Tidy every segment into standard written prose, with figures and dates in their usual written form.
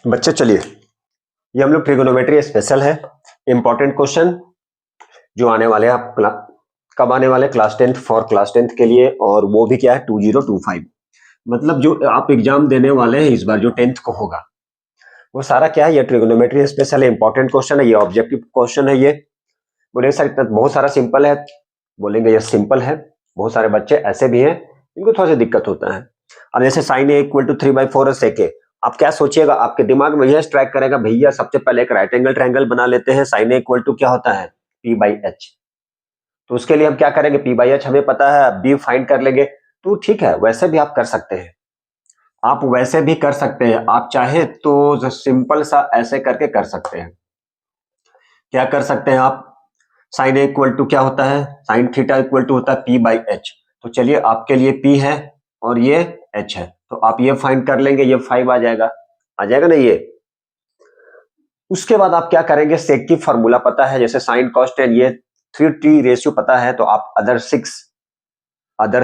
बच्चे चलिए, ये हम लोग ट्रिगोनोमेट्री स्पेशल है, इंपॉर्टेंट क्वेश्चन जो आने वाले हैं आप कब आने वाले class 10th for class 10th के लिए, और वो भी क्या है 2025, मतलब जो आप एग्जाम देने वाले हैं इस बार जो 10th को होगा वो सारा क्या है, ये ट्रिगोनोमेट्री स्पेशल है, इंपॉर्टेंट क्वेश्चन है, ये ऑब्जेक्टिव क्वेश्चन है। ये बोलेंगे सर इतना बहुत सारा सिंपल है, बोलेंगे ये सिंपल है। बहुत सारे बच्चे ऐसे भी हैं इनको थोड़ा सा दिक्कत होता है। अब जैसे साइन ए इक्वल टू 3/4 सेक ए, आप क्या सोचिएगा, आपके दिमाग में यह स्ट्राइक करेगा भैया सबसे पहले एक राइट एंगल ट्रायंगल बना लेते हैं, साइन ए इक्वल टू क्या होता है p/h। तो उसके लिए हम क्या करेंगे, p/h हमें पता है, b फाइंड कर लेंगे। तो ठीक है, वैसे भी आप कर सकते हैं, आप वैसे भी कर सकते हैं, आप चाहे तो सिंपल सा ऐसे करके कर सकते हैं। क्या कर सकते हैं आप, साइन ए इक्वल टू क्या होता है, साइन थीटा इक्वल टू होता है p/h। तो चलिए आपके लिए p है और ये h है, तो आप ये फाइंड कर लेंगे, ये 5 आ जाएगा ना ये। उसके बाद आप क्या करेंगे, सेक की फॉर्मूला पता है, जैसे साइन कॉस टेन, ये 3t रेशियो पता है, तो आप अदर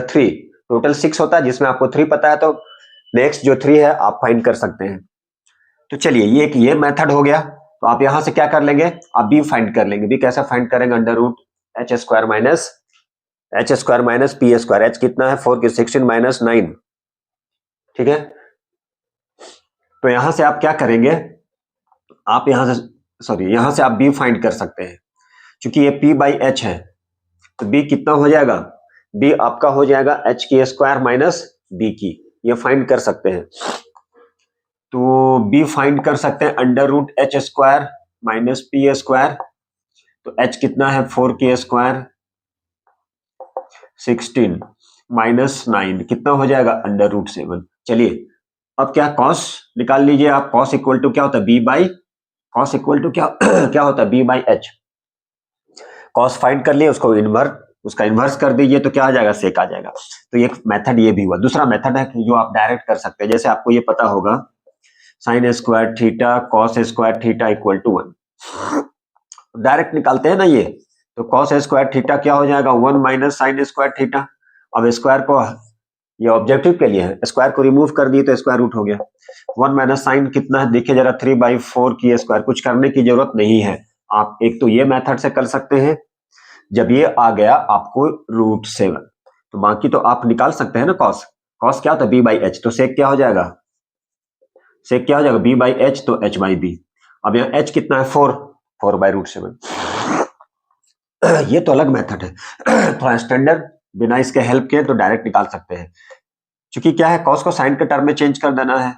3 टोटल 6 होता है, जिसमें आपको 3 पता है, तो नेक्स्ट जो 3 है आप फाइंड कर सकते हैं। तो चलिए ये मेथड हो गया। तो आप यहां से क्या कर लेंगे, आप बी फाइंड कर लेंगे। बी कैसे फाइंड करेंगे, under root H square minus P square. H कितना है 4 की 16 माइनस 9, ठीक है। तो यहां से आप क्या करेंगे, आप यहां से आप बी फाइंड कर सकते हैं, क्योंकि ये p/h है, तो b कितना हो जाएगा, b आपका हो जाएगा h की स्क्वायर माइनस b की, ये फाइंड कर सकते हैं। तो b फाइंड कर सकते हैं under root H square minus P square. तो h कितना है 4 की स्क्वायर 16 माइनस 9 कितना हो जाएगा अंडर रूट 7। चलिए अब क्या कॉस निकाल लीजिए आप, कॉस इक्वल टू क्या होता है कॉस इक्वल टू क्या क्या होता है b/h। कॉस फाइंड कर लिए, उसका इन्वर्स कर दीजिए, तो क्या आ जाएगा, सेक आ जाएगा। तो एक मेथड ये भी हुआ। दूसरा मेथड है कि जो आप डायरेक्ट कर सकते हैं, जैसे आपको ये पता होगा sine square theta cos square theta equal to 1, direct निकालते हैं ना ये। तो कॉस स्क्वायर थीटा क्या हो जाएगा 1 माइनस साइन स्क्वायर थीटा। अब स्क्वायर को, ये ऑब्जेक्टिव के लिए है, स्क्वायर को रिमूव कर दिए तो स्क्वायर रूट हो गया। 1 माइनस साइन कितना है देखिए जरा 3/4 की स्क्वायर, कुछ करने की जरूरत नहीं है। आप एक तो ये मेथड से कर सकते हैं, जब ये आ गया आपको √7, तो बाकी तो आप निकाल सकते हैं ना। कॉस क्या होता है b/h, तो सेक क्या हो जाएगा b/h, तो h/b। अब यहाँ h कितना है 4/√7। ये तो अलग मेथड है थोड़ा स्टैंडर्ड, बिना इसके हेल्प के तो डायरेक्ट निकाल सकते हैं। क्योंकि क्या है, कॉस को साइन के टर्म में चेंज कर देना है।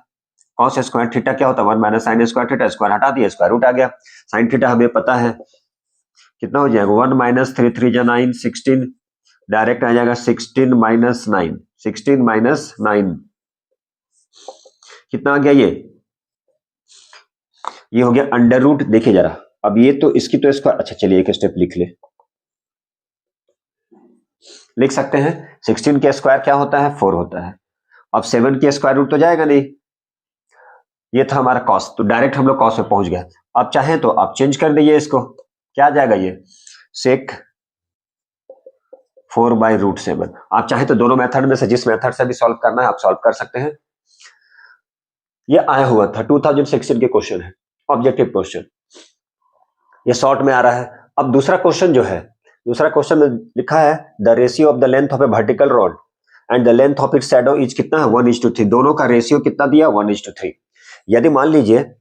कॉस स्क्वायर थीटा क्या होता है 1 minus sign square theta, square हटा दिया स्क्वायर रूट आ गया। साइन थीटा हमें पता है कितना हो जाएगा 1 माइनस 3 3 जा 9 16, डायरेक्ट आ जाएगा 16 माइनस 9 कितना आ गया, ये हो गया अंडर रूट। देखिए जरा, अब ये तो इसकी तो स्क्वायर, अच्छा चलिए एक स्टेप लिख सकते हैं। 16 के स्क्वायर क्या होता है 4 होता है। अब 7 के स्क्वायर रूट तो जाएगा नहीं, ये था हमारा कॉस, तो डायरेक्ट हम लोग कॉस में पहुंच गए। अब चाहे तो आप चेंज कर दीजिए इसको, क्या आ जाएगा ये सेक 4/√7। आप चाहे तो दोनों मेथड में से जिस मेथड से भी सॉल्व करना है आप सॉल्व कर सकते हैं। ये आया हुआ था 2016 के क्वेश्चन है, ऑब्जेक्टिव क्वेश्चन, ये शॉर्ट में आ रहा है। अब दूसरा क्वेश्चन जो है, दूसरा क्वेश्चन में लिखा है the ratio of the length of A vertical rod and the length of its shadow is कितना है 1:3, दोनों का रेशियो कितना दिया 1:3। यदि मान लीजिए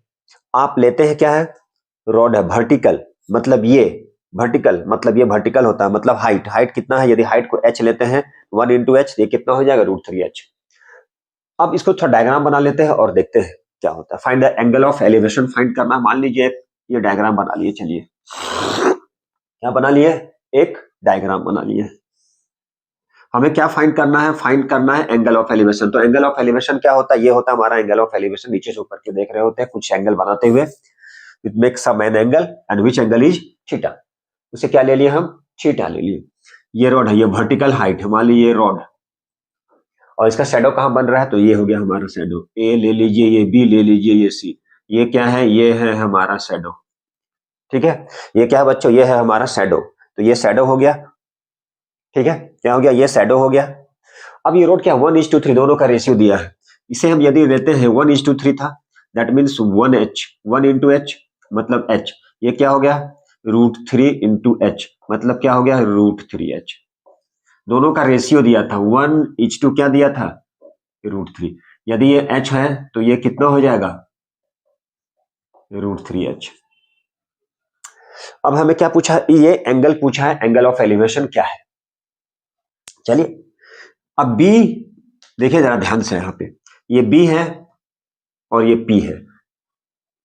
आप लेते हैं क्या है, रॉड है वर्टिकल, मतलब ये वर्टिकल होता है, मतलब हाइट कितना है, यदि हाइट को h लेते हैं 1 into h, ये कितना हो जाएगा √3h। अब इसको थोड़ा डायग्राम बना लेते हैं और देखते हैं क्या होता है। Find the angle of elevation find करना है। मान लीजिए ये डायग्राम बना लिए, चलिए क्या बना लिए, एक डायग्राम बना लिए। हमें क्या फाइंड करना है एंगल ऑफ एलिवेशन। तो एंगल ऑफ एलिवेशन क्या होता है, ये होता है हमारा एंगल ऑफ एलिवेशन, नीचे से ऊपर के देख रहे होते हैं कुछ एंगल बनाते हुए, it makes a main angle and which angle is theta. उसे क्या ले लिए हम, थीटा ले लिए। ये रॉड है, ये वर्टिकल हाइट है, मान लीजिए ये रॉड, और इसका शैडो कहाँ बन रहा है, तो ये हो गया हमारा शैडो। ए ले लीजिए, ये बी ले लीजिए, ये सी, ये क्या है, ये है हमारा शैडो, ठीक है। ये क्या है बच्चों, ये है हमारा शैडो, तो ये शैडो हो गया, ठीक है, क्या हो गया, ये शैडो हो गया। अब ये रोड क्या 1:3 दोनों का रेशियो दिया है, इसे हम यदि लेते हैं 1:3 था, that means 1h, 1 into H मतलब h, ये क्या हो गया √3 इंटू एच मतलब क्या हो गया √3h। दोनों का रेशियो दिया था 1:2 क्या दिया था √3। यदि ये h है तो ये कितना हो जाएगा √3h। अब हमें क्या पूछा है, ये एंगल पूछा है, एंगल ऑफ एलिवेशन क्या है। चलिए अब B देखिए जरा ध्यान से, यहाँ पे ये B है और ये P है,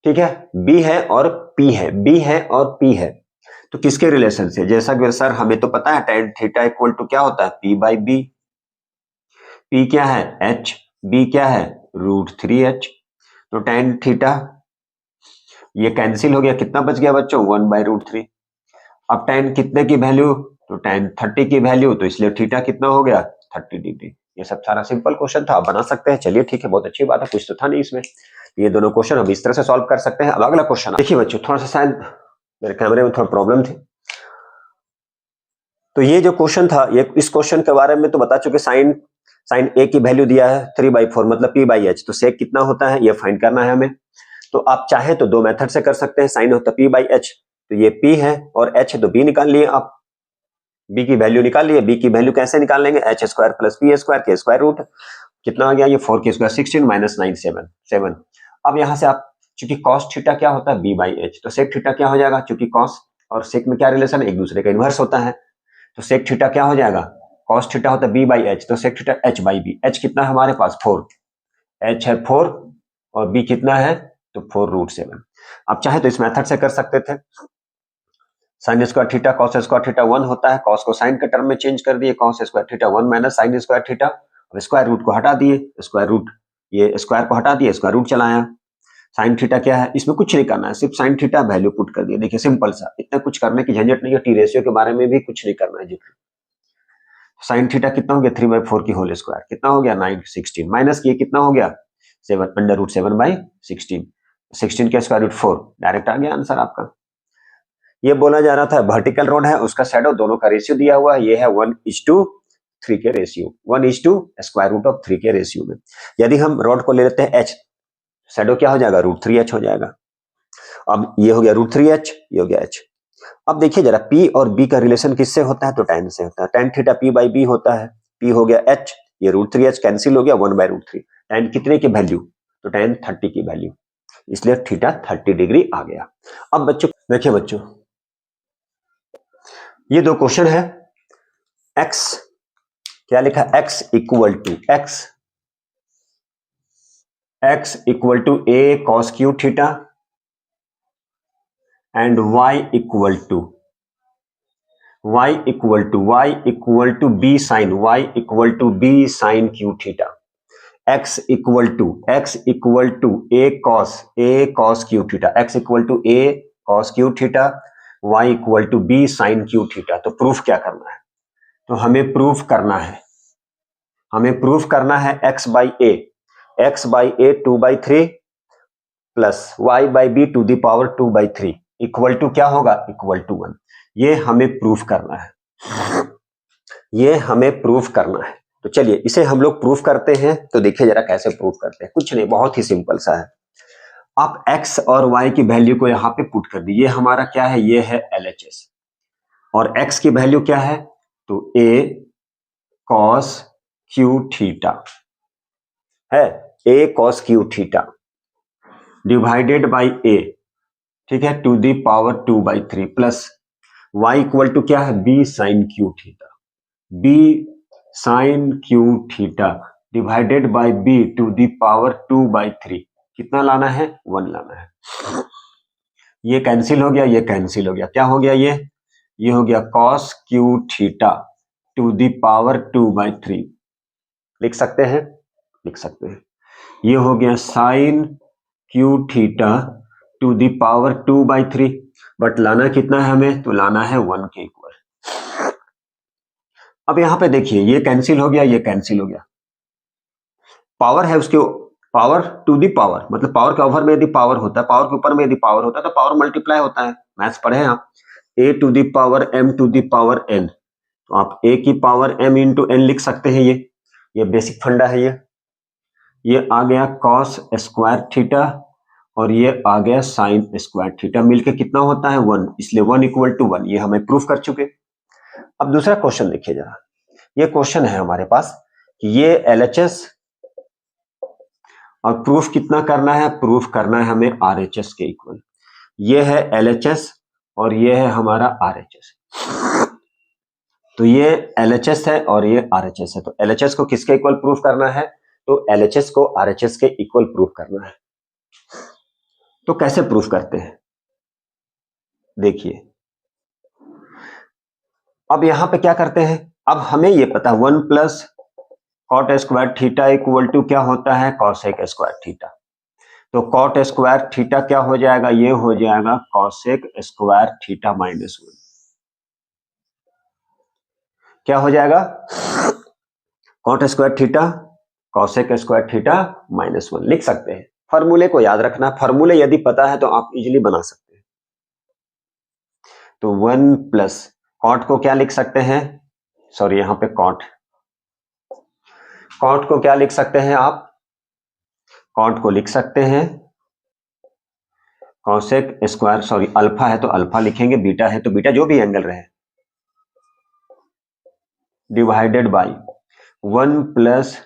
ठीक है, B है और P है, B है और P है, तो किसके रिलेशन से, जैसा कि सर हमें तो पता है tan थीटा इक्वल टू क्या होता है P/B, P क्या है H, B क्या है √3h, तो tan थीटा ये कैंसिल हो गया, कितना बच गया बच्चों 1/√3। अब tan कितने की वैल्यू, तो tan 30 की वैल्यू, तो इसलिए थीटा कितना हो गया 30 डिग्री। ये सब सारा सिंपल क्वेश्चन था, आप बना सकते हैं। चलिए ठीक है, बहुत अच्छी बात है, कुछ तो था नहीं इसमें। ये दोनों क्वेश्चन हम इस तरह से सॉल्व कर सकते हैं। अब अगला क्वेश्चन देखिए बच्चों, थोड़ा सा शायद मेरे कैमरे में थोड़ा प्रॉब्लम थी, तो ये जो क्वेश्चन था, ये इस क्वेश्चन के बारे में तो बता चुके, साइन ए की वैल्यू दिया है 3/4 मतलब P/H, तो सेक कितना होता है ये फाइंड करना है हमें। तो आप चाहे तो दो मेथड से कर सकते हैं, साइन होता है P/H, तो ये P है और H है तो B निकाल लिए आप, B की वैल्यू निकाल लिए। B की वैल्यू कैसे निकाल लेंगे, h² + P² के स्क्वायर रूट, कितना आ गया ये 4 के स्क्वायर 16 - 9 7। अब यहां से आप, चूंकि cos थीटा क्या होता है B/H, तो sec थीटा क्या हो जाएगा, चूंकि cos और sec में क्या रिलेशन है, एक दूसरे का इनवर्स होता है, तो sec थीटा क्या हो जाएगा, cos थीटा होता है B/H, तो sec थीटा H/B। H कितना है हमारे पास 4, H है 4 और B कितना है तो 4√7। अब चाहे तो इस मेथड से कर सकते थे, sign square theta cos square theta 1 होता है, कॉस को साइन के टर्म में चेंज कर दिए, cos square theta 1 minus sign square theta, अब स्क्वायर रूट को हटा दिए, स्क्वायर रूट ये स्क्वायर को हटा दिए, स्क्वायर रूट चलाया। साइन थीटा क्या है, इसमें कुछ नहीं करना है, सिर्फ साइन थीटा वैल्यू पुट कर दिए। देखिए सिंपल सा, इतना कुछ करने की झंझट नहीं है, टी रेशियो के बारे में भी कुछ नहीं करना है जी। साइन थीटा कितना हो गया 3/4 की होल स्क्वायर, कितना हो गया 9 16 माइनस किए कितना हो गया 7 √7/16, 16 का स्क्वायर रूट 4, डायरेक्ट आ गया आंसर आपका। ये बोला जा रहा था वर्टिकल रोड है, उसका शैडो दोनों का रेशियो दिया हुआ है, ये है 1:3 के रेशियो, 1:√3 के रेशियो में। यदि हम रोड को ले लेते हैं h, शैडो क्या हो जाएगा √3h हो जाएगा। अब ये हो गया √3h, ये हो गया h। अब देखिए जरा P और B का रिलेशन किससे होता है, तो tan से होता है, tan थीटा P/B होता है, P हो गया h, ये √3h कैंसिल हो गया 1/√3, tan कितने की वैल्यू, तो tan 30 की वैल्यू, इसलिए थीटा 30 डिग्री आ गया। अब बच्चों देखिए बच्चों, ये दो क्वेश्चन है, x क्या लिखा, x equal to a cos q theta and y equal to b sin q theta, x equal to a cos q theta, x equal to a cos q theta, y equal to b sin q theta. तो proof क्या करना है, तो हमें proof करना है x/a 2/3 plus y/b to the power 2/3 equal to क्या होगा, इक्वल टू 1। ये हमें प्रूफ करना है, तो चलिए इसे हम लोग प्रूफ करते हैं। तो देखिए जरा कैसे प्रूफ करते हैं, कुछ नहीं, बहुत ही सिंपल सा है। आप x और y की वैल्यू को यहाँ पे पुट कर दीजिए, हमारा क्या है, ये है LHS, और x की वैल्यू क्या है, तो a cos q थीटा है, a cos q theta divided by a, ठीक है, to the power 2/3 plus y equal to क्या है, b sin q theta divided by b to the power 2/3, कितना लाना है, 1 लाना है। ये कैंसिल हो गया, ये कैंसिल हो गया, क्या हो गया, ये हो गया cos q theta to the power 2/3, लिख सकते हैं, ये हो गया sin q theta to the power 2/3, but लाना कितना है हमें, तो लाना है 1 के इक्वल। अब यहां पे देखिए ये कैंसिल हो गया, ये कैंसिल हो गया, पावर है उसके, पावर टू दी पावर मतलब पावर के ओवर में यदि पावर होता है, पावर के ऊपर में यदि पावर होता है तो पावर मल्टीप्लाई होता है, मैथ्स पढ़े हैं आप, a to the power m to the power n, तो आप a की पावर m इंटू n लिख सकते हैं, ये बेसिक फंडा है। ये आ गया cos स्क्वायर थीटा और ये आ गया साइन स्क्वायर थीटा, मिलके कितना होता है 1, इसलिए 1 इक्वल टू 1, ये हमें प्रूफ कर चुके। अब दूसरा क्वेश्चन देखिए जरा, ये क्वेश्चन है हमारे पास कि ये LHS और प्रूफ कितना करना है, प्रूफ करना है हमें RHS के इक्वल। ये है LHS और ये है हमारा RHS। तो ये LHS है और ये RHS है, तो LHS को किसके इक्वल प्रूफ करना है, तो LHS को RHS के इक्वल प्रूफ करना है। तो कैसे प्रूफ करते हैं देखिए, अब यहां पे क्या करते हैं, अब हमें ये पता 1 plus cot square theta equal to क्या होता है, कॉसेक स्क्वायर थीटा। तो कॉट स्क्वायर थीटा क्या हो जाएगा, ये हो जाएगा कॉसेक स्क्वायर थीटा माइनस 1। क्या हो जाएगा, cot square theta cosec square theta minus 1 लिख सकते हैं। फॉर्मूले को याद रखना, फॉर्मूले यदि पता है तो आप इजीली बना सकते हैं। तो 1 प्लस कॉट को क्या लिख सकते हैं, सॉरी यहां पे कॉट को क्या लिख सकते हैं आप, कॉट को लिख सकते हैं कॉसेक स्क्वायर, सॉरी अल्फा है तो अल्फा लिखेंगे, बीटा है तो बीटा, जो भी एंगल रहे, divided by 1 plus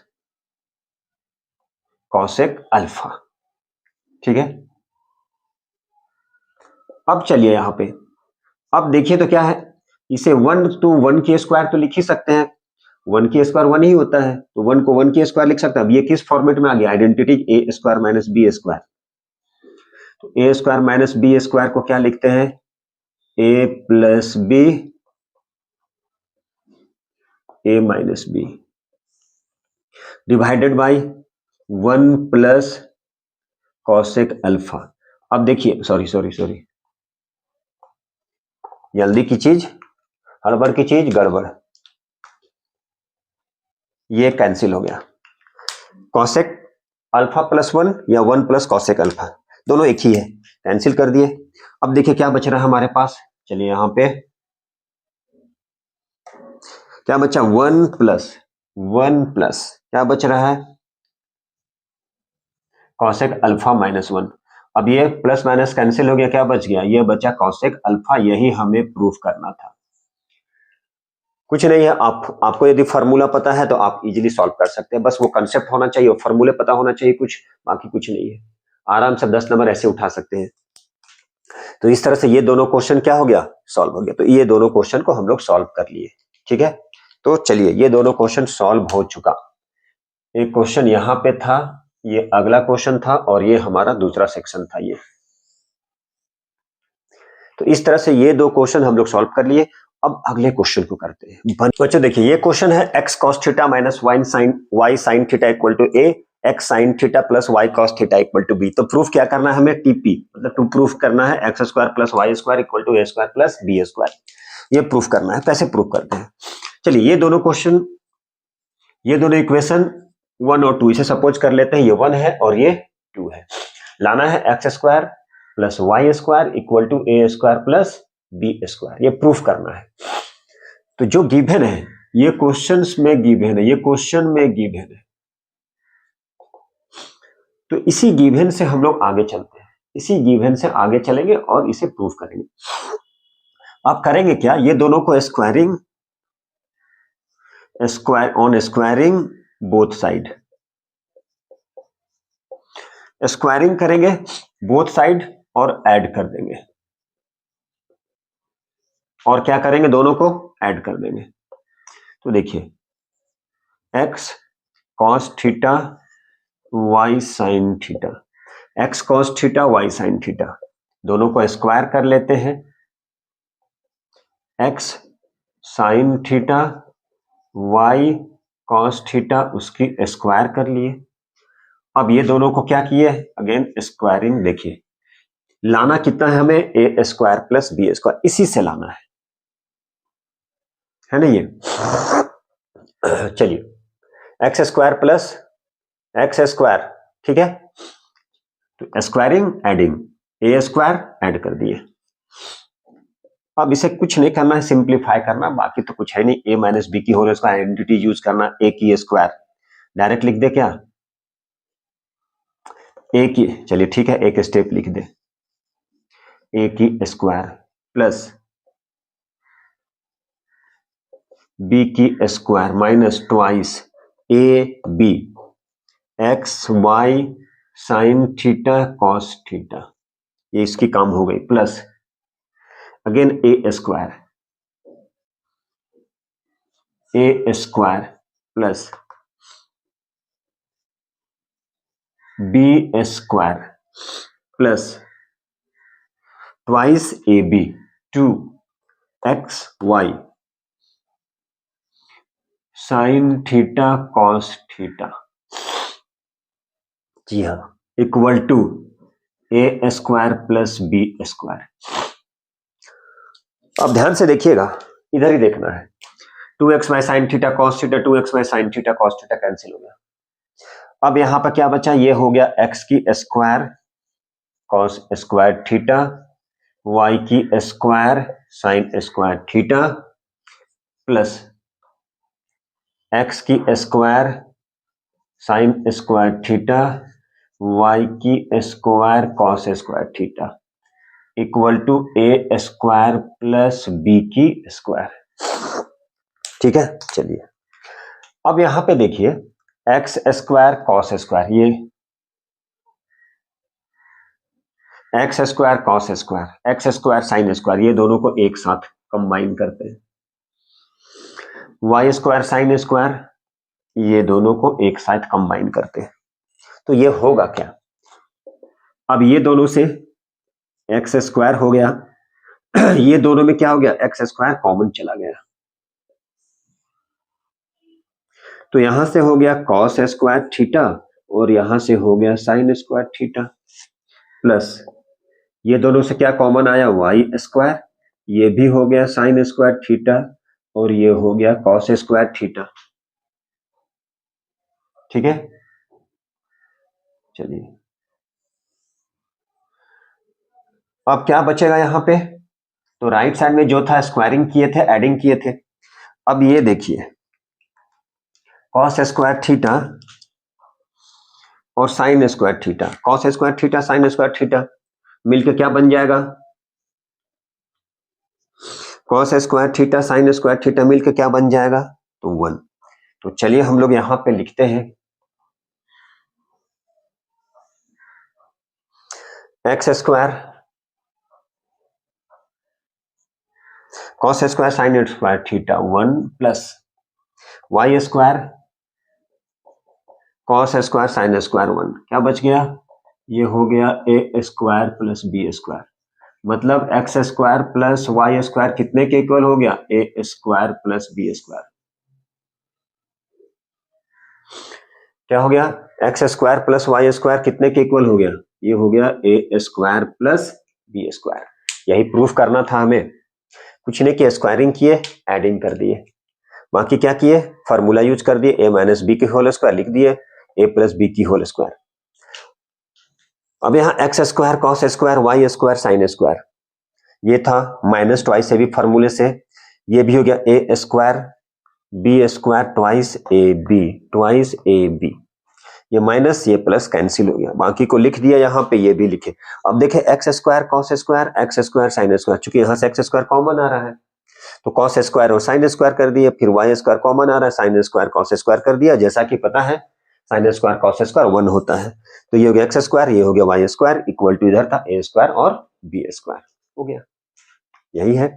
cosec alpha. ठीक है, अब चलिए यहां पे, अब देखिए तो क्या है, इसे 1 to 1 की स्क्वायर तो लिख ही सकते हैं, 1 की स्क्वायर 1 ही होता है, तो 1 को 1 की स्क्वायर लिख सकते हैं। अब ये किस फॉर्मेट में आ गया, identity a square minus b square. तो a square minus b square को क्या लिखते हैं, a plus b a minus b divided by 1 plus cosec alpha. अब देखिए, सॉरी जल्दी की चीज हड़बड़ की चीज गड़बड़, ये कैंसिल हो गया, कॉसेक अल्फा प्लस 1 या 1 प्लस कॉसेक अल्फा दोनों एक ही है, कैंसिल कर दिए। अब देखिए क्या बच रहा है हमारे पास, चलिए यहां पे क्या बचा, 1 प्लस क्या बच रहा है, कॉसेक अल्फा माइनस 1। अब ये प्लस माइनस कैंसिल हो गया, क्या बच गया, ये बचा कॉसेक अल्फा, यही हमें प्रूफ करना था। कुछ नहीं है, आपको यदि फार्मूला पता है तो आप इजीली सॉल्व कर सकते हैं, बस वो कंसेप्ट होना चाहिए, फार्मूले पता होना चाहिए कुछ, बाकी कुछ नहीं है, आराम से 10 नंबर ऐसे उठा सकते हैं। तो इस तरह से ये दोनों क्वेश्चन क्या हो गया, सॉल्व हो गया। तो ये दोनों क्वेश्चन को हम लोग सॉल्व कर लिए। ठीक है, तो चलिए ये दोनों क्वेश्चन सॉल्व हो चुका। एक क्वेश्चन यहाँ पे था, ये अगला क्वेश्चन था, और ये हमारा दूसरा सेक्शन था ये। तो इस तरह से ये दो क्वेश्चन हम लोग सॉल्व कर लिए। अब अगले क्वेश्चन को करते हैं। बच्चों देखिए ये क्वेश्चन है x cos theta minus y sin theta equal to a, x sin theta plus y cos theta equal to b। तो प्रूफ क्या करना है हमें, टीपी मतलब टू प्रूफ करना है, X square plus Y square equal to A square plus B square, ये proof करना है। कैसे प्रूफ करते हैं, चलिए ये दोनों क्वेश्चन, ये दोनों इक्वेशन 1 और 2 इसे सपोज कर लेते हैं, ये 1 है और ये 2 है। लाना है X square plus Y square equal to A square plus B square, ये प्रूफ करना है। तो जो गिवन है ये क्वेश्चंस में गिवन है, ये क्वेश्चन में गिवन है, तो इसी गिवन से हम लोग आगे चलते हैं, इसी गिवन से आगे चलेंगे और इसे प्रूफ करेंगे। आप करेंगे क्या, ये दोनों को स्क्वायरिंग बोथ साइड, स्क्वायरिंग करेंगे बोथ साइड और ऐड कर देंगे, और क्या करेंगे, दोनों को ऐड कर देंगे। तो देखिए x cos theta y sin theta, x cos theta y sin theta, दोनों को स्क्वायर कर लेते हैं, x sin theta y cos theta उसकी स्क्वायर कर लिए। अब ये दोनों को क्या किए, अगेन स्क्वायरिंग। देखिए लाना कितना है हमें, ए स्क्वायर प्लस बी स्क्वायर, इसी से लाना है ना ये। चलिए x square plus x square, ठीक है, तो स्क्वायरिंग एडिंग, ए स्क्वायर ऐड कर दिए। अब इसे कुछ नहीं करना है, सिंप्लीफाई करना, बाकी तो कुछ है नहीं, ए माइनस बी की होल स्क्वायर आइडेंटिटी यूज करना, ए की स्क्वायर डायरेक्ट लिख दे क्या, ए की, चलिए ठीक है, एक स्टेप लिख दे, ए की स्क्वायर प्लस बी की square minus twice a b x y sine theta cos theta, ये इसकी काम हो गई, plus again a square plus B square plus twice a b two x y sine theta cos theta, जी हाँ, equal to A square plus B square. अब ध्यान से देखिएगा, इधर ही देखना है, 2x y sine theta cos theta, 2x y sine theta cos theta cancel हो गया। अब यहां पर क्या बचा, ये हो गया x की square cos square theta, y की square sine square theta plus x की square sine square theta, y की square cos square theta equal to A square plus b की स्क्वायर। ठीक है, चलिए अब यहां पे देखिए, एक्स स्क्वायर कॉस स्क्वायर, ये x square cos square, x square sine square, ये दोनों को एक साथ कंबाइन करते हैं, वाई स्क्वायर साइन स्क्वायर, ये दोनों को एक साथ कंबाइन करते हैं, तो ये होगा क्या, अब ये दोनों से एक्स स्क्वायर हो गया, ये दोनों में क्या हो गया, एक्स स्क्वायर कॉमन चला गया, तो यहां से हो गया कॉस स्क्वायर थीटा और यहां से हो गया साइन स्क्वायर थीटा प्लस ये दोनों से क्या कॉमन आया, वाई स्क्वायर, ये भी हो गया साइन स्क्वायर थीटा और ये हो गया कॉस स्क्वायर थीटा। ठीक है, चलिए अब क्या बचेगा यहां पे, तो राइट साइड में जो था स्क्वायरिंग किए थे, एडिंग किए थे, अब ये देखिए कॉस स्क्वायर थीटा और sign square theta, cos square theta sine square theta मिलकर क्या बन जाएगा, cos square theta sine square theta मिलकर क्या बन जाएगा, तो 1। तो चलिए हम लोग यहां पे लिखते हैं x square cos square sine square theta 1 plus Y square cos square sine square 1, क्या बच गया, ये हो गया a square plus B square, मतलब x square plus Y square कितने के इक्वल हो गया, a square plus B square, क्या हो गया, x square plus Y square कितने के इक्वल हो गया, ये हो गया a square plus B square. यही प्रूफ करना था हमें, कुछ नहीं किया, स्क्वायरिंग किए, एडिंग कर दिए, बाकी क्या किए, फार्मूला यूज कर दिए, ए माइनस बी की होल स्क्वायर लिख दिए, ए प्लस बी की होल स्क्वायर। अब यहाँ x square cos square y square sine square, ये था माइनस ट्वाइस से भी फार्मूले से, ये भी हो गया a square b square twice a b, ये माइनस ये प्लस कैंसिल हो गया, बाकी को लिख दिया यहाँ पे, ये भी लिखे। अब देखें x square cos square x square sine square, चूंकि यहाँ से एक्स स्क्वायर कॉमन आ रहा है तो कॉस स्क्वायर और साइन स्क्वायर कर दिया, फिर वाई स्क्वायर कॉमन आ रहा है, साइन स्क्वायर कॉस स्क्वायर कर दिया, जैसा कि पता है साइन स्क्वायर कॉस स्क्वायर 1 होता है, तो ये हो गया एक्स स्क्वायर, ये हो गया वाई स्क्वायर इक्वल टू इधर था ए स्क्वायर और बी स्क्वायर, हो गया, यही है।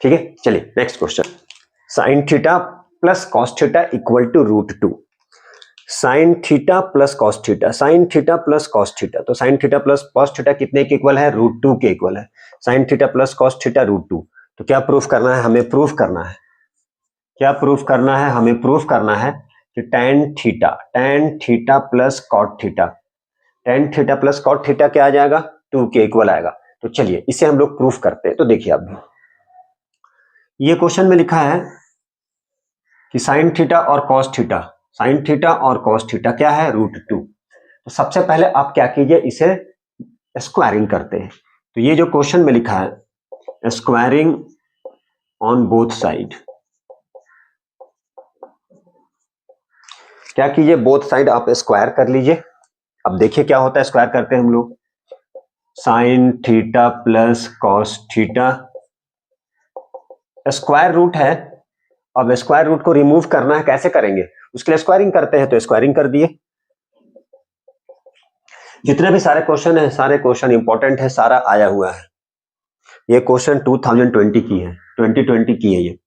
ठीक है, चलिए next question, sine theta plus cos theta equal to √2, sine theta plus cos theta, sine theta plus cos theta, तो sine theta plus cos theta कितने के इक्वल है, √2 के इक्वल है, sine theta plus cos theta √2, तो क्या proof करना है, हमें प्रूफ करना है, क्या प्रूफ करना है, हमें प्रूफ करना है कि tan theta plus cot theta, tan theta plus cot theta क्या आ जाएगा, 2 के इक्वल आएगा। तो चलिए इसे हम लोग प्रूफ करते हैं, तो देखिए अब ये क्वेश्चन में लिखा है कि साइन थीटा और कॉस थीटा, साइन थीटा और कॉस थीटा क्या है, √2, तो सबसे पहले आप क्या कीजिए, इसे स्क्वायरिंग करते हैं, तो ये जो क्वेश्चन में लिखा है स्क्वायरिंग ऑन बोथ साइड, क्या कीजिए, बोथ साइड आप स्क्वायर कर लीजिए, अब देखिए क्या होता है, स्क्वायर करते हैं हम लोग, sine theta plus cos theta, square root है। अब स्क्वायर रूट को रिमूव करना है, कैसे करेंगे, उसके लिए स्क्वायरिंग करते हैं, तो स्क्वायरिंग कर दिए। जितने भी सारे क्वेश्चन है, सारे क्वेश्चन इंपॉर्टेंट है, सारा आया हुआ है। ये क्वेश्चन 2020 की है, 2020 की है ये,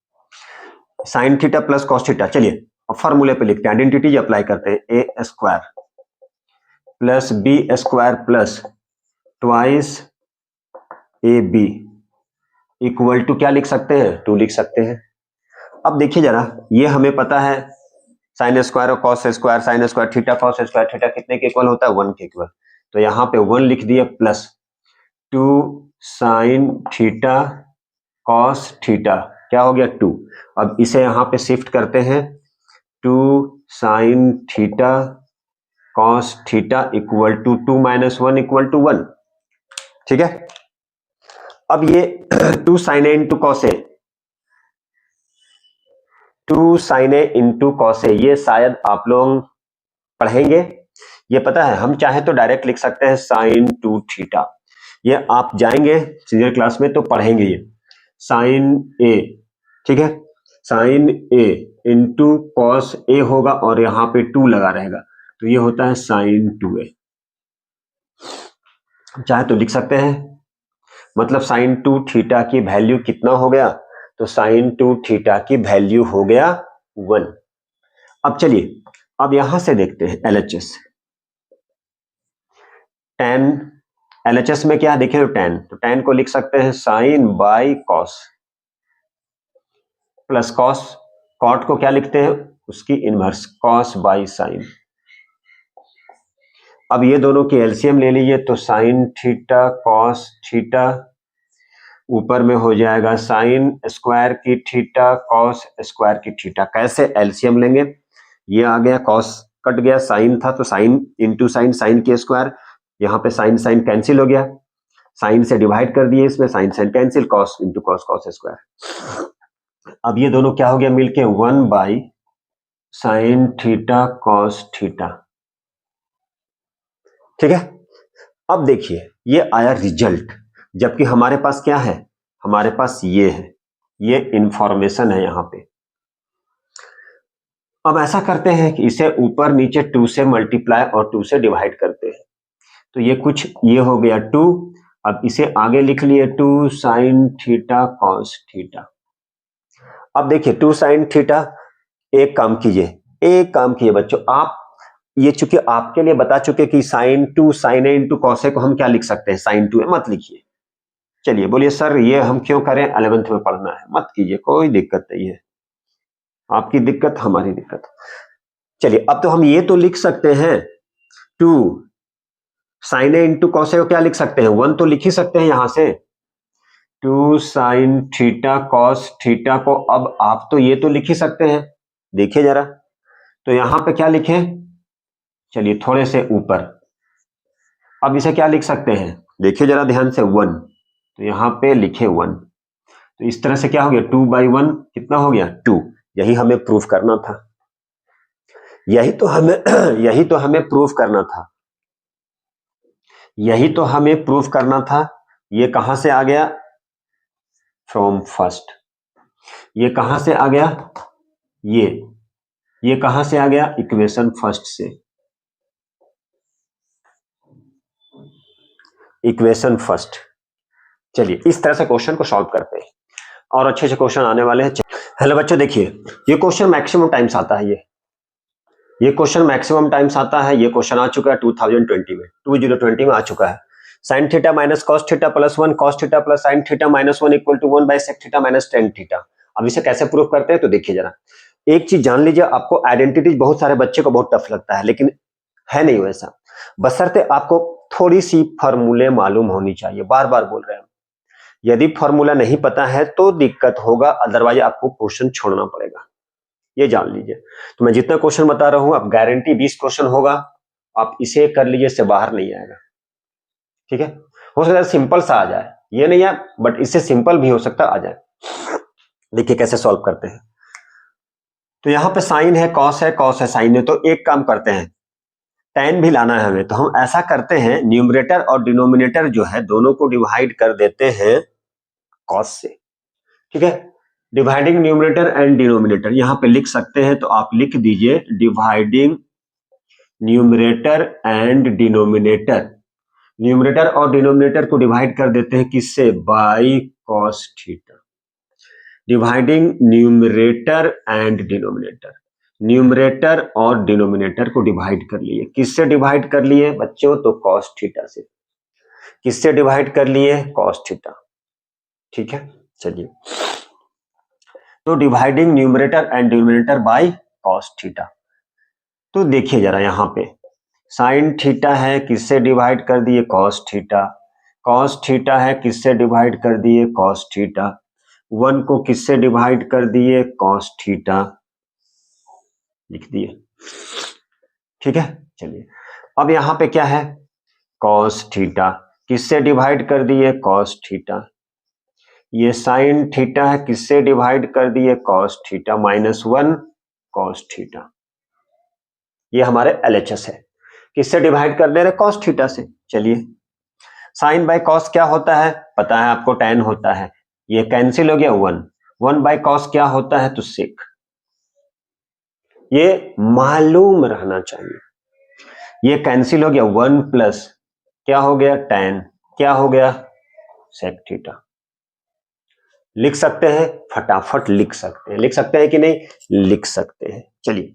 sign theta plus cos theta. चलिए अब फॉर्मूले पे लिखते हैं, आइडेंटिटीज अप्लाई करते हैं, a square plus B square plus twice a b equal to क्या लिख सकते हैं, 2 लिख सकते हैं। अब देखिए जरा, ये हमें पता है साइन स्क्वायर और cos square, sine square theta cos square theta कितने के इक्वल होता है, 1 के इक्वल। तो यहाँ पे 1 लिख दिया plus 2 sine theta cos theta, क्या हो गया 2। अब इसे यहाँ पे शिफ्ट करते हैं, 2 sine theta cos theta equal to 2 minus 1 equal to 1। ठीक है, अब ये 2 sine a into cos a, 2 sine a into cos a, ये शायद आप लोग पढ़ेंगे, ये पता है। हम चाहे तो डायरेक्ट लिख सकते हैं साइन 2 थीटा, ये आप जाएंगे सीनियर क्लास में तो पढ़ेंगे ये साइन ए, ठीक है, साइन ए इंटू कॉस ए होगा और यहाँ पे 2 लगा रहेगा, तो ये होता है साइन 2a। चाहे तो लिख सकते हैं, मतलब साइन 2 थीटा की वैल्यू कितना हो गया, तो साइन 2 थीटा की वैल्यू हो गया 1। अब चलिए, अब यहां से देखते हैं एलएचएस, tan एलएचएस में क्या देखें, तो tan को लिख सकते हैं sine by cos plus cos, cot को क्या लिखते हैं, उसकी इनवर्स कॉस बाई साइन। अब ये दोनों की एलसीएम ले लीजिए, तो साइन थीटा कॉस थीटा ऊपर में हो जाएगा साइन स्क्वायर की थीटा कॉस स्क्वायर की थीटा। कैसे एलसीएम लेंगे, ये आ गया कॉस कट गया, साइन था तो साइन इंटू साइन, साइन के स्क्वायर, यहाँ पे साइन साइन कैंसिल हो गया, साइन से डिवाइड कर दिए इसमें, sine sine cancel, cos into cos cos square. अब ये दोनों क्या हो गया मिलके 1 by sine theta cos theta. ठीक है, अब देखिए ये आया रिजल्ट, जबकि हमारे पास क्या है, हमारे पास ये है, ये इंफॉर्मेशन है यहाँ पे। अब ऐसा करते हैं कि इसे ऊपर नीचे 2 से मल्टीप्लाई और 2 से डिवाइड करते हैं, तो ये कुछ ये हो गया 2। अब इसे आगे लिख लिए 2 साइन थीटा कॉस थीटा। अब देखिए 2 साइन थीटा, एक काम कीजिए बच्चों, आप ये चूंकि आपके लिए बता चुके कि sign 2 sine a into cos ए को हम क्या लिख सकते हैं, साइन 2 मत लिखिए। चलिए बोलिए सर ये हम क्यों करें, 11th में पढ़ना है, मत कीजिए, कोई दिक्कत नहीं है, आपकी दिक्कत हमारी दिक्कत। चलिए अब तो हम ये तो लिख सकते हैं 2 साइन ए इंटू कॉस ए को क्या लिख सकते हैं, 1 तो लिख ही सकते हैं यहां से, 2 साइन थीटा कॉस थीटा को अब आप तो ये तो लिख ही सकते हैं। देखिए जरा, तो यहां पे क्या लिखें, चलिए थोड़े से ऊपर, अब इसे क्या लिख सकते हैं, देखिए जरा ध्यान से 1, तो यहां पे लिखे 1, तो इस तरह से क्या हो गया 2 बाई 1 कितना हो गया 2। यही हमें प्रूफ करना था, यही तो हमें यही तो हमें प्रूफ करना था, यही तो हमें प्रूफ करना था। ये कहां से आ गया, फ्रॉम फर्स्ट, ये कहां से आ गया, ये कहां से आ गया, इक्वेशन फर्स्ट से, इक्वेशन फर्स्ट। चलिए इस तरह से क्वेश्चन को सॉल्व करते हैं और अच्छे अच्छे क्वेश्चन आने वाले हैं। हेलो बच्चों, देखिए ये क्वेश्चन मैक्सिमम टाइम्स आता है, ये क्वेश्चन मैक्सिमम टाइम्स आता है, ये क्वेश्चन आ चुका है 2020 में, 2020 में आ चुका है। Sine theta minus cos theta plus 1 cos theta plus sine theta minus 1 equal to 1 by sec theta minus tan theta. अब इसे कैसे प्रूव करते हैं, तो देखिए जरा, एक चीज जान लीजिए, आपको आइडेंटिटीज बहुत सारे बच्चे को बहुत टफ लगता है, लेकिन है नहीं वैसा, बशर्ते आपको थोड़ी सी फॉर्मूले मालूम होनी चाहिए। बार बार बोल रहे हैं, यदि फॉर्मूला नहीं पता है तो दिक्कत होगा, अदरवाइज आपको क्वेश्चन छोड़ना पड़ेगा, ये जान लीजिए। तो मैं जितना क्वेश्चन बता रहा हूं, आप गारंटी 20 क्वेश्चन होगा, आप इसे कर लीजिए, इससे बाहर नहीं आएगा। ठीक है, हो सकता है सिंपल सा आ जाए, ये नहीं है, बट इससे सिंपल भी हो सकता आ जाए। देखिए कैसे सॉल्व करते हैं, तो यहां पे साइन है कॉस है साइन है, तो एक काम करते हैं, tan भी लाना है हमें, तो हम ऐसा करते हैं, न्यूमरेटर और डिनोमिनेटर जो है दोनों को डिवाइड कर देते हैं cos से। ठीक है, डिवाइडिंग न्यूमरेटर एंड डिनोमिनेटर यहां पे लिख सकते हैं, तो आप लिख दीजिए dividing numerator and denominator. Numerator और डिनोमिनेटर को डिवाइड कर देते हैं किससे? By cos theta. Dividing numerator and denominator, numerator और डिनोमिनेटर को डिवाइड कर लिए। किससे डिवाइड कर लिए बच्चों? तो cos थीटा से। किससे डिवाइड कर लिए? cos theta. ठीक है, चलिए, तो dividing numerator and denominator by cos theta. तो देखिए जरा यहां पे sin थीटा है, किससे डिवाइड कर दिए? cos theta. cos थीटा है, किससे डिवाइड कर दिए? cos theta. 1 को किससे डिवाइड कर दिए? cos थीटा, लिख दिए। ठीक है, चलिए, अब यहां पे क्या है? cos थीटा, किससे डिवाइड कर दिए? cos theta. ये sin थीटा है, किससे डिवाइड कर दिए? cos theta -1 cos theta. ये हमारे LHS है, किससे डिवाइड कर दे रहे? cos थीटा से। चलिए, sin बाय cos क्या होता है? पता है आपको, tan होता है। ये कैंसिल हो गया, 1 बाय cos क्या होता है? तो sec। ये मालूम रहना चाहिए। ये कैंसिल हो गया, 1 प्लस क्या हो गया? tan। क्या हो गया? sec theta. लिख सकते हैं, फटाफट लिख सकते हैं। लिख सकते हैं कि नहीं? लिख सकते हैं। चलिए,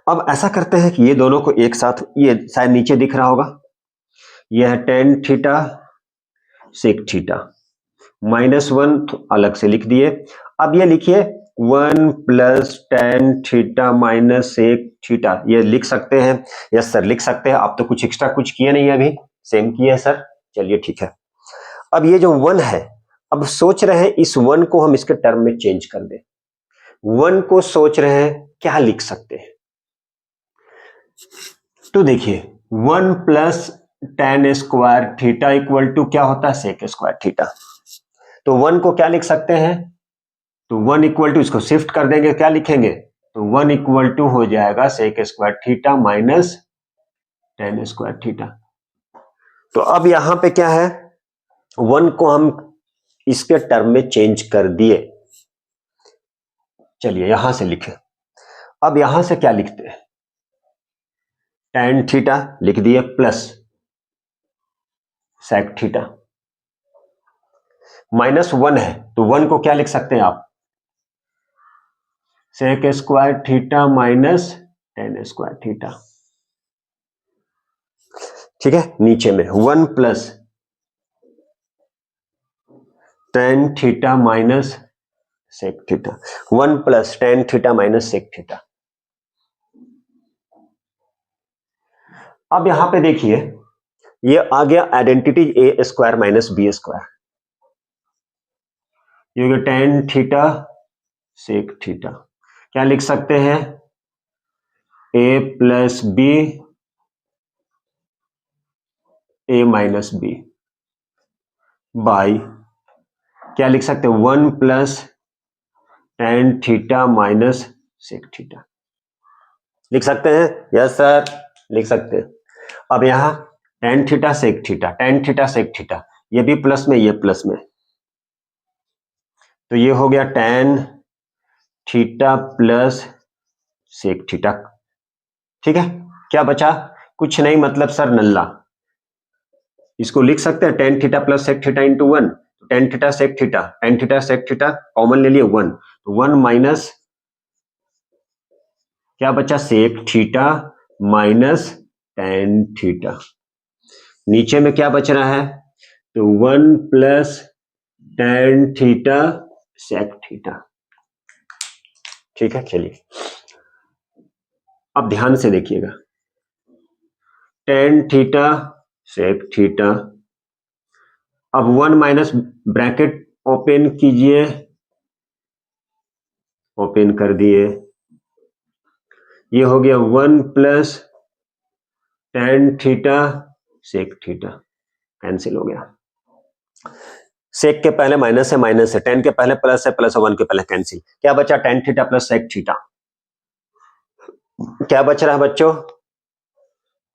अब ऐसा करते हैं कि ये दोनों को एक साथ, ये शायद नीचे दिख रहा होगा, यह है tan थीटा sec थीटा -1 अलग से लिख दिए। अब ये लिखिए 1 plus tan theta minus sec theta, ये लिख सकते हैं? यस सर, लिख सकते हैं। आप तो कुछ एक्स्ट्रा कुछ किए नहीं है, अभी सेम किए है सर। चलिए ठीक है, अब ये जो 1 है, अब सोच रहे हैं इस 1 को हम इसके टर्म में चेंज कर दें। 1 को सोच रहे हैं क्या लिख सकते हैं? तो देखिए 1 plus tan square theta equal to क्या होता है? Sec square theta. तो 1 को क्या लिख सकते हैं? तो 1 इक्वल टू, इसको शिफ्ट कर देंगे, क्या लिखेंगे? तो 1 इक्वल टू हो जाएगा sec square theta minus tan square theta. तो अब यहां पे क्या है? 1 को हम इसके टर्म में चेंज कर दिए। चलिए यहां से लिखें। अब यहां से क्या लिखते हैं? tan थीटा लिख दिए प्लस sec थीटा। -1 है, तो 1 को क्या लिख सकते हैं आप? sec square theta minus tan square theta. ठीक है, नीचे में 1 plus tan theta minus sec theta, 1 plus tan theta minus sec theta. अब यहां पे देखिए, ये आ गया identity a square minus b square, ये tan थीटा sec थीटा। क्या लिख सकते हैं? a plus b a minus b by क्या लिख सकते हैं? 1 plus tan theta minus sec theta. लिख सकते हैं? यस सर, लिख सकते हैं। अब यहां tan theta sec theta, tan theta sec theta, ये भी प्लस में, ये प्लस में, तो ये हो गया tan theta plus sec theta. ठीक है, क्या बचा? कुछ नहीं, मतलब सर नल्ला। इसको लिख सकते हैं tan theta plus sec theta into 1, tan theta sec theta, tan theta sec theta common ले लिए 1, तो 1 माइनस क्या बचा? sec theta minus tan theta. नीचे में क्या बच रहा है? तो 1 plus tan theta sec theta. ठीक है, चलिए अब ध्यान से देखिएगा, tan थीटा sec थीटा। अब 1 माइनस ब्रैकेट ओपन कीजिए, ओपन कर दिए, ये हो गया 1 plus tan theta sec theta, cancel हो गया। सेक के पहले माइनस है, माइनस है, tan के पहले प्लस है, प्लस 1 के पहले कैंसिल। क्या बचा? tan theta plus sec theta. क्या बच रहा है बच्चों?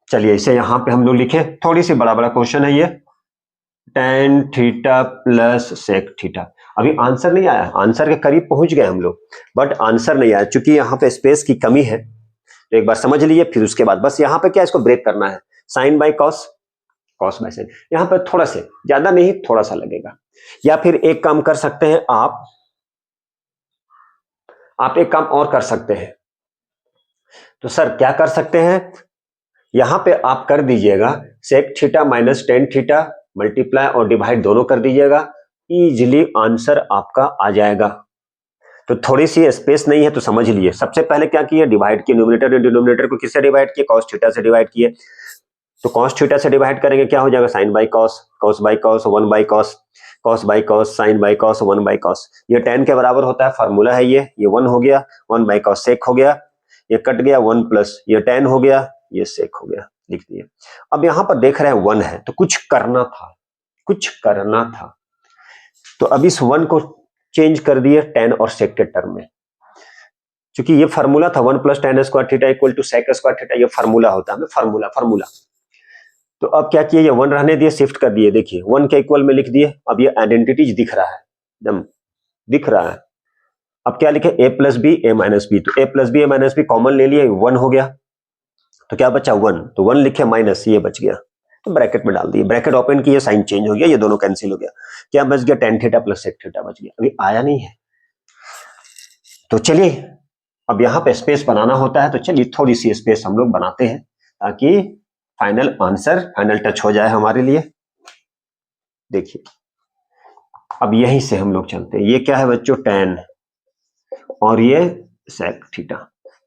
चलिए इसे यहां पे हम लोग लिखे, थोड़ी सी बड़ा बड़ा क्वेश्चन है ये, tan theta plus sec theta. अभी आंसर नहीं आया, आंसर के करीब पहुंच गए हम लोग, बट आंसर नहीं आया चूंकि यहाँ पे स्पेस की कमी है। तो एक बार समझ लीजिए, फिर उसके बाद बस यहाँ पे क्या इसको ब्रेक करना है, sine by cos, cos by sine. यहाँ पे थोड़ा से, ज्यादा नहीं, थोड़ा सा लगेगा। या फिर एक काम कर सकते हैं आप एक काम और कर सकते हैं। तो सर क्या कर सकते हैं, यहां पे आप कर दीजिएगा sec theta minus tan theta, multiply और डिवाइड दोनों कर दीजिएगा, इजीली आंसर आपका आ जाएगा। तो थोड़ी सी स्पेस नहीं है तो समझ लिए, सबसे पहले क्या किए, डिवाइड किए, न्यूमरेटर और डिनोमिनेटर को किससे डिवाइड किए, कॉस थीटा से डिवाइड किए। तो कॉस थीटा से डिवाइड करेंगे क्या हो जाएगा, sine by cos, cos by cos, one by cos, cos by cos, sine by cos, one by cos. ये टेन के बराबर होता है, फार्मूला है ये वन हो गया, वन बाई कॉस सेक हो गया, ये कट गया, वन प्लस ये टेन हो गया, ये सेक हो गया, लिख दिए। अब यहां पर देख रहे हैं वन है तो कुछ करना था, कुछ करना था। तो अब इस वन को चेंज कर दिए टेन और सेक के टर्म में, क्योंकि ये फार्मूला था one plus tan square theta equal to sec square theta, ये फार्मूला होता है, फार्मूला फार्मूला। तो अब क्या किए, ये वन रहने दिए, शिफ्ट कर दिए, देखिए वन के इक्वल में लिख दिए। अब ये आइडेंटिटीज दिख रहा है, एकदम दिख रहा है। अब क्या लिखे, ए plus b a minus B, तो ए plus b a minus B common ले लिए, वन हो गया, तो क्या बचा वन, तो वन लिखे माइनस, ये बच गया, तो ब्रैकेट में डाल दिए, ब्रैकेट ओपन किए, साइन चेंज हो गया, ये दोनों कैंसिल हो गया, क्या बच गया, tan theta plus sec theta बच गया। अभी आया नहीं है, तो चलिए अब यहाँ पे स्पेस बनाना होता है, तो चलिए थोड़ी सी स्पेस हम लोग बनाते हैं ताकि फाइनल आंसर, फाइनल टच हो जाए हमारे लिए। देखिए अब यहीं से हम लोग चलते हैं, ये क्या है बच्चों, tan और ये sec थीटा।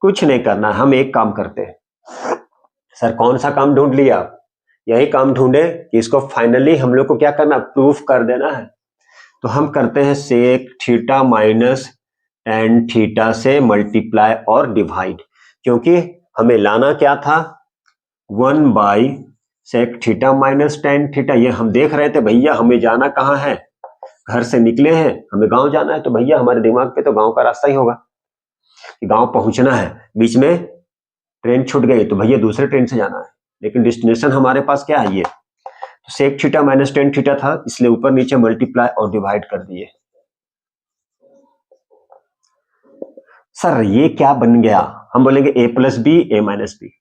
कुछ नहीं करना, हम एक काम करते हैं। सर कौन सा काम ढूंढ लिया, यही काम ढूंढे कि इसको फाइनली हम लोग को क्या करना, प्रूफ कर देना है। तो हम करते हैं sec theta minus tan theta से मल्टीप्लाई और डिवाइड, क्योंकि हमें लाना क्या था, one by sec theta minus tan theta. ये हम देख रहे थे भैया हमें जाना कहाँ है, घर से निकले हैं, हमें गांव जाना है, तो भैया हमारे दिमाग पे तो गांव का रास्ता ही होगा कि गांव पहुंचना है, बीच में ट्रेन छूट गई तो भैया दूसरे ट्रेन से जाना है, लेकिन डेस्टिनेशन हमारे पास क्या है, ये तो sec theta minus tan theta था, इसलिए ऊपर नीचे मल्टीप्लाई और डिवाइड कर दिए। सर ये क्या बन गया, हम बोलेंगे ए plus b a minus B.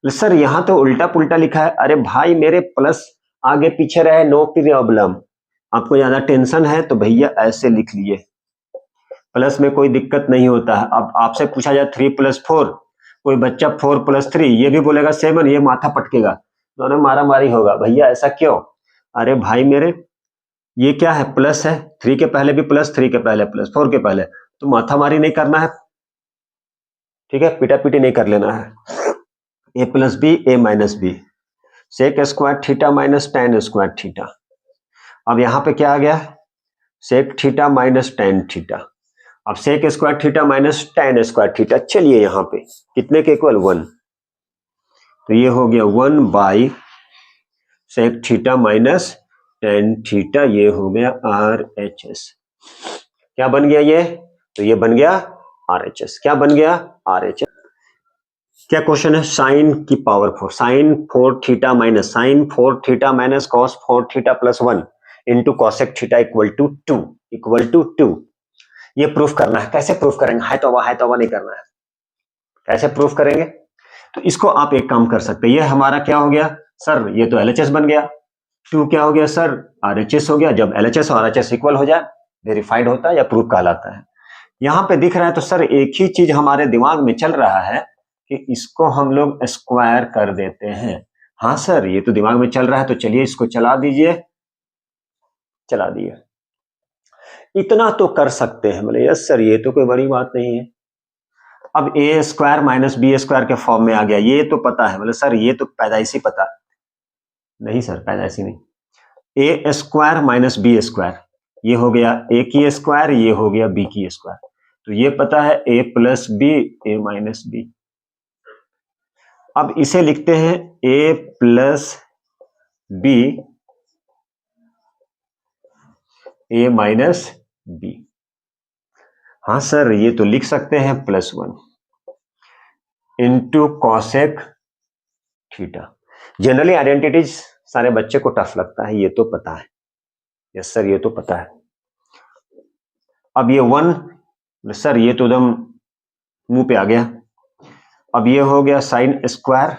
Sir यहां तो उल्टा पुल्टा लिखा है, अरे भाई मेरे प्लस आगे पीछे रहे नो प्रॉब्लम, आपको ज्यादा टेंशन है तो भैया ऐसे लिख लिए, प्लस में कोई दिक्कत नहीं होता है। अब आपसे पूछा जाए थ्री प्लस फोर, कोई बच्चा फोर प्लस थ्री ये भी बोलेगा सेवन, ये माथा पटकेगा, दोनों मारा मारी होगा, भैया ऐसा क्यों, अरे भाई मेरे ये क्या है, प्लस है, थ्री के पहले भी प्लस, थ्री के पहले प्लस, फोर के पहले, तो माथा मारी नहीं करना है, ठीक है, पिटा पिटी नहीं कर लेना है। A plus b a minus b, sec square theta minus tan square theta. अब यहां पे क्या आ गया, sec theta minus tan theta. अब sec square theta minus tan square theta, चलिए यहां पे कितने के इक्वल, वन, तो ये हो गया one by sec theta minus tan theta, ये हो गया आर एच एस। क्या बन गया ये, तो ये बन गया आर एच एस, क्या बन गया, आर एच एस। क्या क्वेश्चन है, साइन की power four, sine four theta minus sine four theta minus cos four theta plus one into cosec theta equal to two, equal to two. ये proof करना है, कैसे प्रूफ करेंगे, है तो नहीं करना है, कैसे प्रूफ करेंगे। तो इसको आप एक काम कर सकते हैं, ये हमारा क्या हो गया सर, ये तो एलएचएस बन गया, टू क्या हो गया सर, आरएचएस हो गया। जब एलएचएस और आरएचएस इक्वल हो जाए वेरीफाइड होता है या प्रूफ कहलाता है। यहाँ पे दिख रहा है तो सर एक ही चीज हमारे दिमाग में चल रहा है कि इसको हम लोग स्क्वायर कर देते हैं। हाँ सर ये तो दिमाग में चल रहा है, तो चलिए इसको चला दीजिए, चला दिए, इतना तो कर सकते हैं। बोले यस सर ये तो कोई बड़ी बात नहीं है। अब ए स्क्वायर माइनस बी स्क्वायर के फॉर्म में आ गया, ये तो पता है। बोले सर ये तो पैदाइशी पता, नहीं सर पैदाइशी नहीं, ए स्क्वायर माइनस बी स्क्वायर, ये हो गया ए की स्क्वायर, ये हो गया बी की स्क्वायर, तो ये पता है a plus b a minus B. अब इसे लिखते हैं a plus b a minus B. हाँ सर ये तो लिख सकते हैं plus one into cosec theta. Generally identities सारे बच्चे को टफ लगता है, ये तो पता है। यस सर, ये तो पता है। अब ये 1 सर, ये तो एकदम मुंह पे आ गया। अब ये हो गया साइन स्क्वायर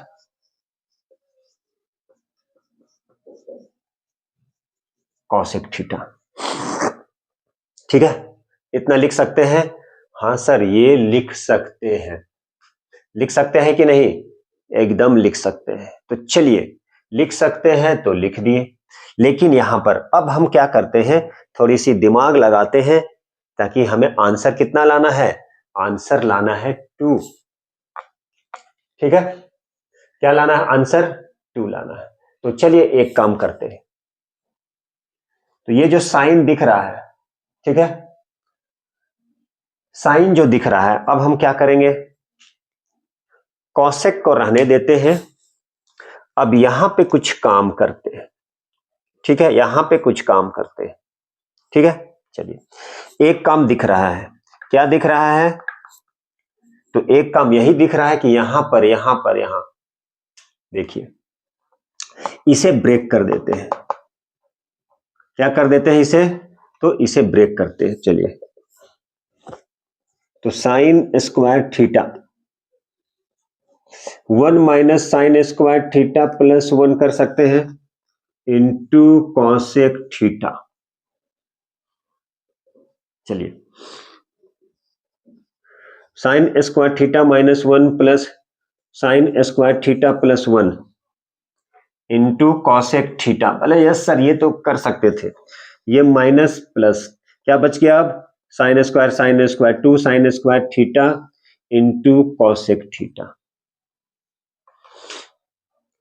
कॉसेक थीटा। ठीक है, इतना लिख सकते हैं? हाँ सर, ये लिख सकते हैं। लिख सकते हैं कि नहीं? एकदम लिख सकते हैं। तो चलिए, लिख सकते हैं तो लिख दिए। लेकिन यहां पर अब हम क्या करते हैं, थोड़ी सी दिमाग लगाते हैं, ताकि हमें आंसर कितना लाना है? आंसर लाना है 2। ठीक है, क्या लाना है? आंसर 2 लाना है। तो चलिए एक काम करते हैं। तो ये जो साइन दिख रहा है, ठीक है, साइन जो दिख रहा है, अब हम क्या करेंगे? कॉसेक को रहने देते हैं। अब यहां पे कुछ काम करते हैं। ठीक है, यहां पे कुछ काम करते हैं। ठीक है, चलिए एक काम दिख रहा है। क्या दिख रहा है? तो एक काम यही दिख रहा है कि यहां पर देखिए, इसे ब्रेक कर देते हैं। क्या कर देते हैं इसे? तो इसे ब्रेक करते हैं। चलिए, तो sign square theta 1 minus sign square theta plus 1 कर सकते हैं इंटू कॉसेक थीटा। चलिए, sign square theta minus 1 plus sign square theta plus 1 into cosec theta. अरे यस सर, ये तो कर सकते थे। ये माइनस प्लस क्या बच गया? अब sine square 2 sign square theta into cosec theta.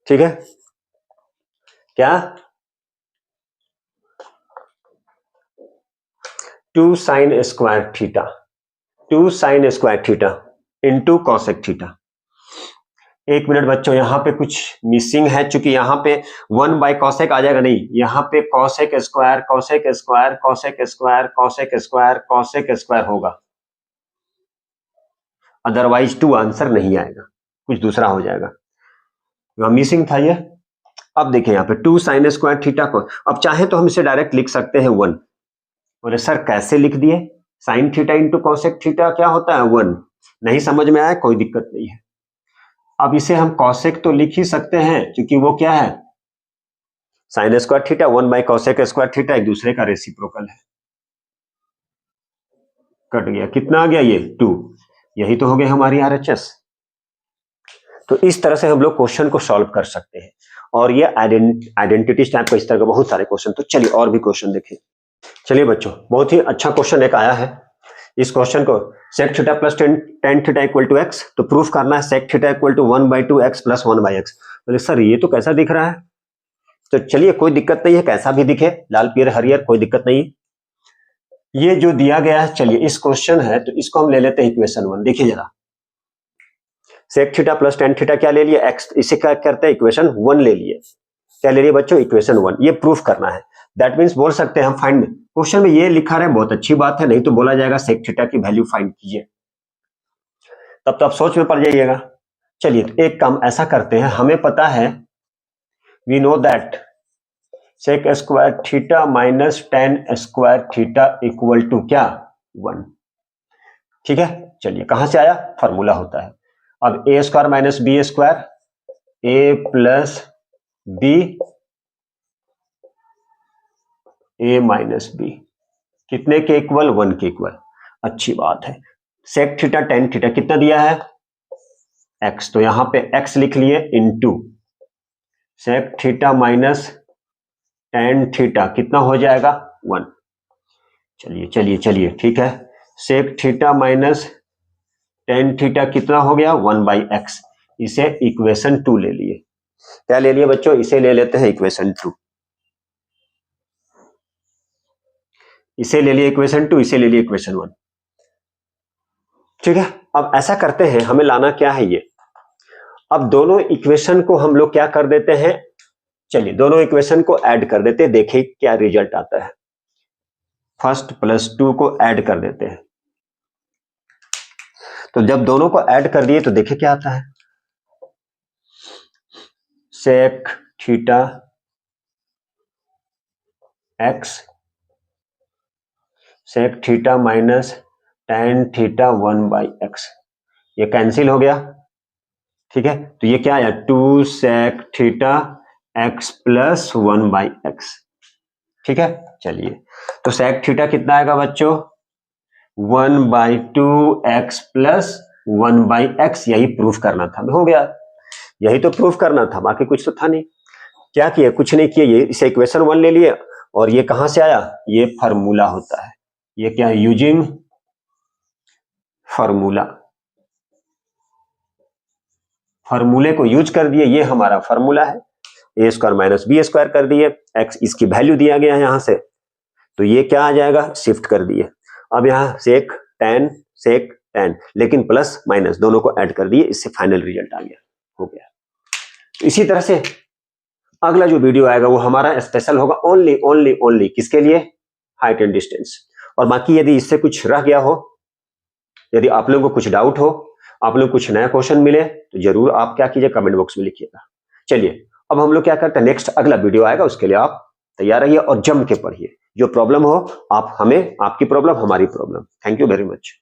ठीक है, क्या? 2 sign square theta into cosec theta. एक मिनट बच्चों, यहां पे कुछ मिसिंग है, चूंकि यहां पे 1 बाय कॉसेक आ जाएगा। नहीं, यहां पे कॉसेक स्क्वायर होगा, अदरवाइज 2 आंसर नहीं आएगा, कुछ दूसरा हो जाएगा। मिसिंग था ये। अब देखिए यहाँ पे 2 साइन स्क्वायर थीटा को, अब चाहे तो हम इसे डायरेक्ट लिख सकते हैं 1। बोले सर कैसे लिख दिए? Sine theta into cosec theta क्या होता है? 1। नहीं समझ में आया? कोई दिक्कत नहीं है। अब इसे हम कॉसेक तो लिख ही सकते हैं, क्योंकि वो क्या है? Sign square theta 1 bye cosec square theta एक दूसरे का रेसिप्रोकल है। कट गया, कितना आ गया? ये 2। यही तो हो गया हमारी RHS। तो इस तरह से हम लोग क्वेश्चन को सॉल्व कर सकते हैं। और ये आइडेंटिटीज टाइप का इस तरह का बहुत सारे क्वेश्चन। तो चलिए और भी क्वेश्चन देखें। चलिए बच्चों, बहुत ही अच्छा क्वेश्चन एक आया है। इस क्वेश्चन को sec theta plus tan theta equal to x, तो प्रूफ करना है sec theta equal to 1/2x plus 1/x। बोले सर ये तो कैसा दिख रहा है? तो चलिए कोई दिक्कत नहीं है, कैसा भी दिखे, लाल पीले हरियर, कोई दिक्कत नहीं है। ये जो दिया गया है, चलिए इस क्वेश्चन है तो इसको हम ले लेते हैं इक्वेशन 1। देखिए जरा, sec theta plus tan theta क्या ले लिए? x। इसे क्या करते हैं? इक्वेशन 1 ले लिए। क्या ले लिए बच्चों? इक्वेशन 1। ये प्रूफ करना है। दैट मीन्स बोल सकते हैं हम फाइंड, क्वेश्चन में ये लिखा रहे बहुत अच्छी बात है, नहीं तो बोला जाएगा sec थीटा की वैल्यू फाइंड कीजिए, तब तो आप सोच में पड़ जाइएगा। चलिए तो एक काम ऐसा करते हैं, हमें पता है, we know that sec square theta minus tan square theta equal to क्या? 1। ठीक है, चलिए कहां से आया? फॉर्मूला होता है। अब ए square minus b square, A plus b a minus B, कितने के इक्वल? 1 के इक्वल। अच्छी बात है। सेक थीटा टेन थीटा कितना दिया है? x, तो यहां पे x लिख लिए into sec theta minus tan theta कितना हो जाएगा? 1। चलिए चलिए चलिए, ठीक है, sec theta minus tan theta कितना हो गया? 1/x। इसे इक्वेशन 2 ले लिए। क्या ले लिए बच्चों? इसे ले लेते हैं इक्वेशन 2। इसे ले लिए इक्वेशन 2, इसे ले लिए इक्वेशन 1। ठीक है, अब ऐसा करते हैं, हमें लाना क्या है ये। अब दोनों इक्वेशन को हम लोग क्या कर देते हैं, चलिए दोनों इक्वेशन को ऐड कर देते हैं, देखिए क्या रिजल्ट आता है। फर्स्ट प्लस 2 को ऐड कर देते हैं, तो जब दोनों को ऐड कर दिए तो देखिए क्या आता है। Sec theta x sec theta minus tan theta 1/x, ये कैंसिल हो गया, ठीक है। तो ये क्या आया, 2 सेक थीटा एक्स प्लस 1/x, ठीक है। चलिए, तो सेक थीटा कितना आएगा बच्चों, 1/2x प्लस 1/x, यही प्रूफ करना था, हो गया, यही तो प्रूफ करना था, बाकी कुछ तो था नहीं। क्या किया, कुछ नहीं किया, ये इसे इक्वेशन 1 ले लिए, और ये कहां से आया, ये फार्मूला होता है, ये क्या है, यूजिंग फार्मूला, फार्मूले को यूज कर दिए, ये हमारा फार्मूला है, ए स्क्वायर माइनस बी स्क्वायर कर दिए, एक्स इसकी वैल्यू दिया गया है यहां से, तो ये क्या आ जाएगा, शिफ्ट कर दिए, अब यहां सेक टेन, लेकिन प्लस माइनस दोनों को ऐड कर दिए, इससे फाइनल रिजल्ट आ गया, हो गया। तो इसी तरह से अगला जो वीडियो आएगा वो हमारा स्पेशल होगा ओनली किसके लिए, हाइट एंड डिस्टेंस। और बाकी यदि इससे कुछ रह गया हो, यदि आप लोगों को कुछ डाउट हो, आप लोग कुछ नया क्वेश्चन मिले, तो जरूर आप क्या कीजिए, कमेंट बॉक्स में लिखिएगा। चलिए, अब हम लोग क्या करते हैं, नेक्स्ट अगला वीडियो आएगा, उसके लिए आप तैयार रहिए और जम के पढ़िए, जो प्रॉब्लम हो आप हमें, आपकी प्रॉब्लम हमारी problem. Thank you very much.